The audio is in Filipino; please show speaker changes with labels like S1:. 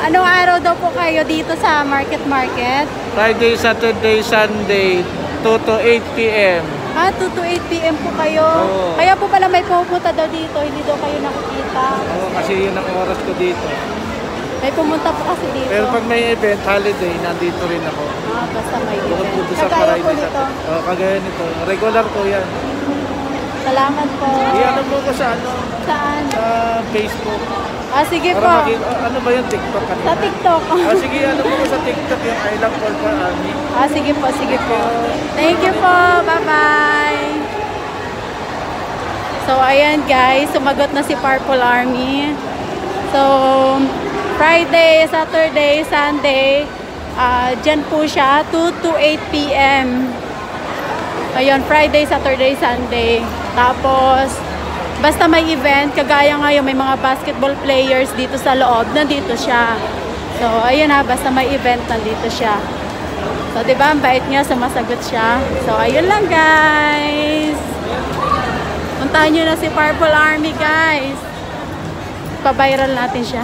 S1: Anong araw daw po kayo dito sa Market?
S2: Friday, Saturday, Sunday, 2 to 8 p.m.
S1: 2 to 8 p.m. po kayo.
S2: Oo.
S1: Kaya po pala may pumunta daw dito, hindi daw kayo nakikita.
S2: Oo, kasi yun ang oras ko dito.
S1: May pumunta po kasi dito.
S2: Pero pag may event, holiday, nandito rin ako.
S1: Basta may
S2: Bukod
S1: event.
S2: po sa
S1: Kagaya po
S2: Friday,
S1: nito.
S2: kagaya nito. Regular ko yan.
S1: Salamat po.
S2: Iyan mo ko sa
S1: Saan?
S2: sa Facebook.
S1: Sige po.
S2: Para makita, ano ba yung TikTok kanina?
S1: Sa TikTok.
S2: Sige, ano mo ko sa TikTok yung I Love Purple Army.
S1: Sige po. Thank you po. Bye-bye. So, ayan guys. Sumagot na si Purple Army. So, Friday, Saturday, Sunday, dyan po siya, 2 to 8 p.m. Ayun, Friday, Saturday, Sunday. Tapos, basta may event, kagaya ngayon, may mga basketball players dito sa loob, nandito siya. So, ayun basta may event, nandito siya. So, diba, ang bait niya, sumasagot siya. So, ayun lang guys. Puntahan nyo na si Purple Army guys. Pa-viral natin siya.